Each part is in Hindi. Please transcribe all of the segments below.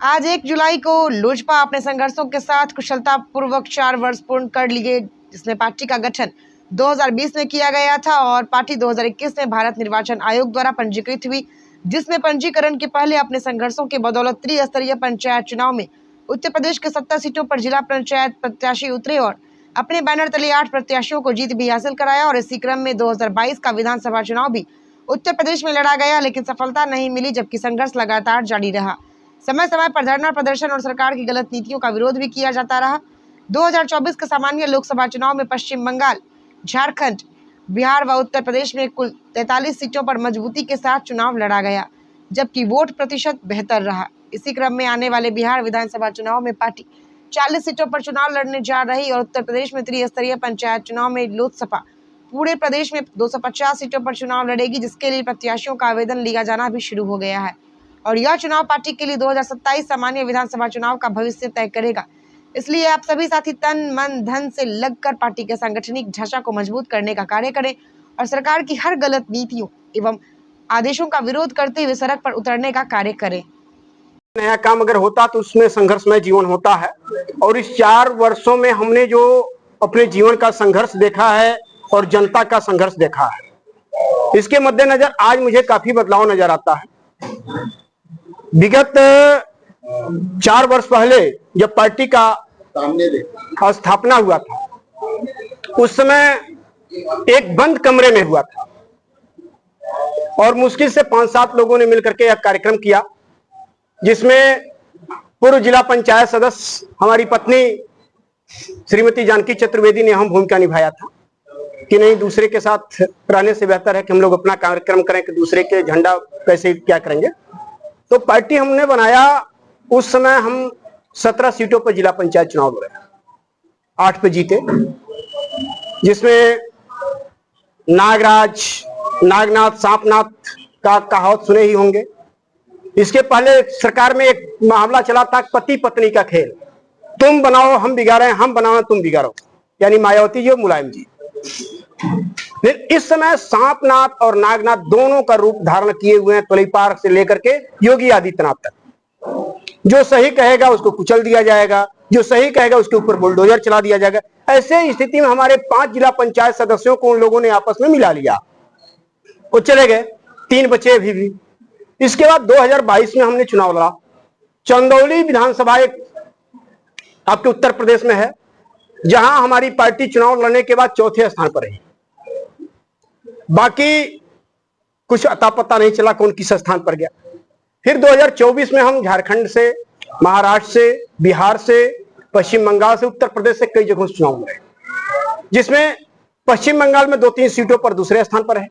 आज 1 जुलाई को लोजपा अपने संघर्षों के साथ कुशलतापूर्वक 4 वर्ष पूर्ण कर लिए, जिसमें पार्टी का गठन 2020 में किया गया था और पार्टी 2021 में भारत निर्वाचन आयोग द्वारा पंजीकृत हुई, जिसमें पंजीकरण के पहले अपने संघर्षों के बदौलत त्रिस्तरीय पंचायत चुनाव में उत्तर प्रदेश के 70 सीटों पर जिला पंचायत प्रत्याशी उतरे और अपने बैनर तले 8 प्रत्याशियों को जीत भी हासिल कराया। और इसी क्रम में 2022 का विधानसभा चुनाव भी उत्तर प्रदेश में लड़ा गया, लेकिन सफलता नहीं मिली, जबकि संघर्ष लगातार जारी रहा। समय समय पर धरना प्रदर्शन और सरकार की गलत नीतियों का विरोध भी किया जाता रहा। 2024 के सामान्य लोकसभा चुनाव में पश्चिम बंगाल, झारखंड, बिहार व उत्तर प्रदेश में कुल 43 सीटों पर मजबूती के साथ चुनाव लड़ा गया, जबकि वोट प्रतिशत बेहतर रहा। इसी क्रम में आने वाले बिहार विधानसभा चुनाव में पार्टी 40 सीटों पर चुनाव लड़ने जा रही और उत्तर प्रदेश में त्रिस्तरीय पंचायत चुनाव में लोकसभा पूरे प्रदेश में 250 सीटों पर चुनाव लड़ेगी, जिसके लिए प्रत्याशियों का आवेदन लिया जाना भी शुरू हो गया है। और यह चुनाव पार्टी के लिए 2027 सामान्य विधानसभा चुनाव का भविष्य तय करेगा। इसलिए आप सभी साथी तन मन धन से लगकर पार्टी के सांगठनिक ढांचा को मजबूत करने का कार्य करें और सरकार की हर गलत नीतियों एवं आदेशों का विरोध करते हुए सड़क पर उतरने का कार्य करें। नया काम अगर होता तो उसमें संघर्षमय जीवन होता है और इस 4 वर्षों में हमने जो अपने जीवन का संघर्ष देखा है और जनता का संघर्ष देखा है, इसके मद्देनजर आज मुझे काफी बदलाव नजर आता है। विगत 4 वर्ष पहले जब पार्टी का स्थापना हुआ था, उस समय एक बंद कमरे में हुआ था और मुश्किल से 5-7 लोगों ने मिलकर के यह कार्यक्रम किया, जिसमें पूर्व जिला पंचायत सदस्य हमारी पत्नी श्रीमती जानकी चतुर्वेदी ने अहम भूमिका निभाया था कि नहीं, दूसरे के साथ रहने से बेहतर है कि हम लोग अपना कार्यक्रम करें कि दूसरे के झंडा कैसे क्या करेंगे। तो पार्टी हमने बनाया। उस समय हम 17 सीटों पर जिला पंचायत चुनाव लड़े, 8 पे जीते, जिसमें नागराज, नागनाथ, सांपनाथ का कहावत सुने ही होंगे। इसके पहले सरकार में एक मामला चला था, पति पत्नी का खेल, तुम बनाओ हम बिगाड़े, हम बनाओ तुम बिगाड़ो, यानी मायावती जी और मुलायम जी। फिर इस समय सांपनाथ और नागनाथ दोनों का रूप धारण किए हुए हैं, तोलीपार से लेकर के योगी आदित्यनाथ तक। जो सही कहेगा उसको कुचल दिया जाएगा, जो सही कहेगा उसके ऊपर बुलडोजर चला दिया जाएगा। ऐसे स्थिति में हमारे 5 जिला पंचायत सदस्यों को उन लोगों ने आपस में मिला लिया, वो चले गए, 3 बचे अभी भी। इसके बाद 2022 में हमने चुनाव लड़ा। चंदौली विधानसभा एक आपके उत्तर प्रदेश में है, जहां हमारी पार्टी चुनाव लड़ने के बाद 4थे स्थान पर रही। बाकी कुछ अता पता नहीं चला कौन किस स्थान पर गया। फिर 2024 में हम झारखंड से, महाराष्ट्र से, बिहार से, पश्चिम बंगाल से, उत्तर प्रदेश से कई जगहों से चुनाव लड़े, जिसमें पश्चिम बंगाल में 2-3 सीटों पर दूसरे स्थान पर है,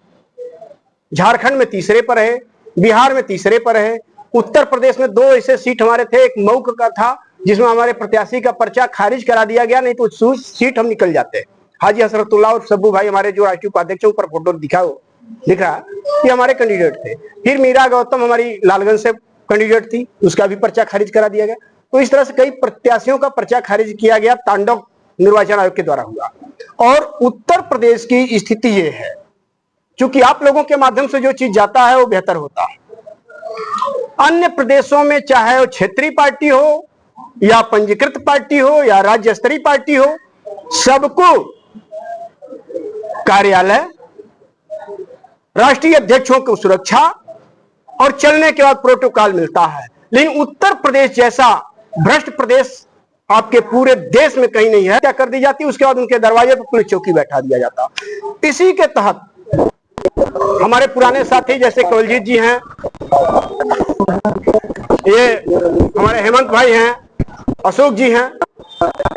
झारखंड में तीसरे पर है, बिहार में तीसरे पर है, उत्तर प्रदेश में 2 ऐसे सीट हमारे थे। एक मऊ का था जिसमें हमारे प्रत्याशी का पर्चा खारिज करा दिया गया, नहीं तो सीट हम निकल जाते। हाजी हसरतुल्लाह और सब्बू भाई हमारे जो राष्ट्रीय उपाध्यक्ष ऊपर फोटो दिख रहा, ये हमारे कैंडिडेट थे। फिर मीरा गौतम हमारी लालगंज से कैंडिडेट थी, उसका भी पर्चा खारिज करा दिया गया। तो इस तरह से कई प्रत्याशियों का पर्चा खारिज किया गया, तांडव निर्वाचन आयोग के द्वारा हुआ। और उत्तर प्रदेश की स्थिति ये है, क्योंकि आप लोगों के माध्यम से जो चीज जाता है वो बेहतर होता है। अन्य प्रदेशों में चाहे वो क्षेत्रीय पार्टी हो या पंजीकृत पार्टी हो या राज्य स्तरीय पार्टी हो, सबको कार्यालय, राष्ट्रीय अध्यक्षों को सुरक्षा और चलने के बाद प्रोटोकॉल मिलता है। लेकिन उत्तर प्रदेश जैसा भ्रष्ट प्रदेश आपके पूरे देश में कहीं नहीं है। क्या कर दी जाती है, उसके बाद उनके दरवाजे पर पुलिस चौकी बैठा दिया जाता। इसी के तहत हमारे पुराने साथी जैसे कवलजीत जी हैं, ये हमारे हेमंत भाई हैं, अशोक जी हैं,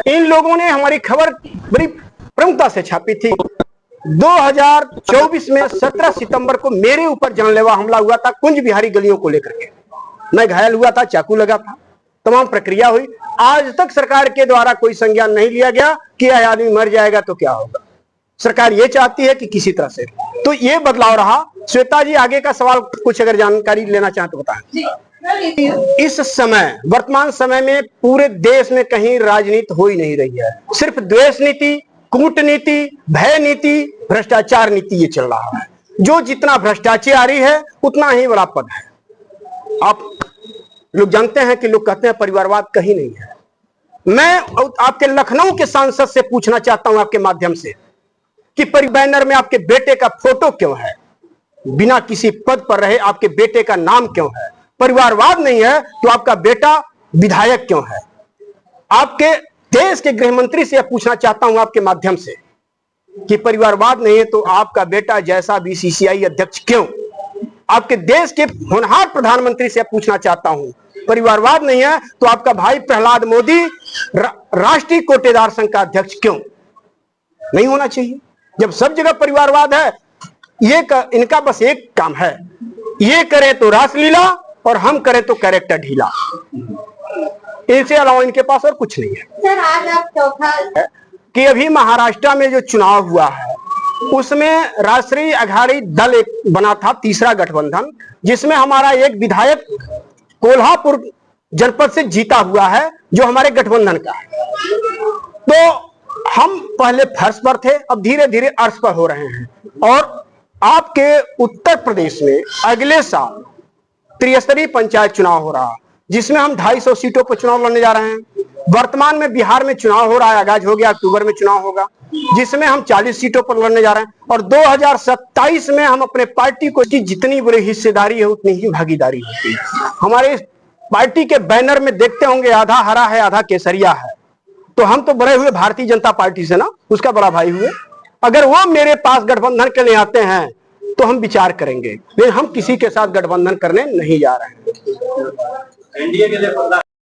इन लोगों ने हमारी खबर बड़ी प्रमुखता से छापी थी। 2024 में 17 सितंबर को मेरे ऊपर जानलेवा हमला हुआ था, कुंज बिहारी गलियों को लेकर के। मैं घायल हुआ था, चाकू लगा था, तमाम प्रक्रिया हुई। आज तक सरकार के द्वारा कोई संज्ञान नहीं लिया गया कि यह आदमी मर जाएगा तो क्या होगा। सरकार ये चाहती है कि किसी तरह से, तो ये बदलाव रहा। श्वेता जी आगे का सवाल कुछ अगर जानकारी लेना चाहें तो बताएं। इस समय वर्तमान समय में पूरे देश में कहीं राजनीति हो ही नहीं रही है, सिर्फ द्वेष नीति, कूटनीति, भय नीति, भ्रष्टाचार नीति ये चल रहा है। जो जितना भ्रष्टाचारी है उतना ही बड़ा पद है। आप लोग जानते हैं कि लोग कहते हैं परिवारवाद कहीं नहीं है। मैं आपके लखनऊ के सांसद से पूछना चाहता हूं आपके माध्यम से कि बैनर में आपके बेटे का फोटो क्यों है? बिना किसी पद पर रहे आपके बेटे का नाम क्यों है? परिवारवाद नहीं है तो आपका बेटा विधायक क्यों है? आपके देश के गृह मंत्री से पूछना चाहता हूं आपके माध्यम से कि परिवारवाद नहीं है तो आपका बेटा जैसा बीसीसीआई अध्यक्ष क्यों? आपके देश के होनहार प्रधानमंत्री से पूछना चाहता हूं, परिवारवाद नहीं है तो आपका भाई प्रहलाद मोदी राष्ट्रीय कोटेदार संघ का अध्यक्ष क्यों? नहीं होना चाहिए। जब सब जगह परिवारवाद है, इनका बस एक काम है, ये करे तो रासलीला और हम करें तो कैरेक्टर ढीला। इससे अलावा इनके पास और कुछ नहीं है। सर, आज आप चौथा कि अभी महाराष्ट्र में जो चुनाव हुआ है उसमें राष्ट्रीय अघाड़ी दल एक बना था, तीसरा गठबंधन, जिसमें हमारा एक विधायक कोल्हापुर जनपद से जीता हुआ है जो हमारे गठबंधन का है। तो हम पहले फर्श पर थे, अब धीरे धीरे अर्श पर हो रहे हैं। और आपके उत्तर प्रदेश में अगले साल त्रिस्तरीय पंचायत चुनाव हो रहा, जिसमें हम 250 सीटों पर चुनाव लड़ने जा रहे हैं। वर्तमान में बिहार में चुनाव हो रहा है, आगाज हो गया, अक्टूबर में चुनाव होगा, जिसमें हम 40 सीटों पर लड़ने जा रहे हैं। और 2027 में हम अपने पार्टी को की जितनी बड़ी हिस्सेदारी है उतनी ही भागीदारी होती है। हमारे पार्टी के बैनर में देखते होंगे आधा हरा है आधा केसरिया है, तो हम तो बड़े हुए भारतीय जनता पार्टी से ना, उसका बड़ा भाई हुए। अगर वो मेरे पास गठबंधन के लिए आते हैं तो हम विचार करेंगे, लेकिन हम किसी के साथ गठबंधन करने नहीं जा रहे हैं। एनडीए के लिए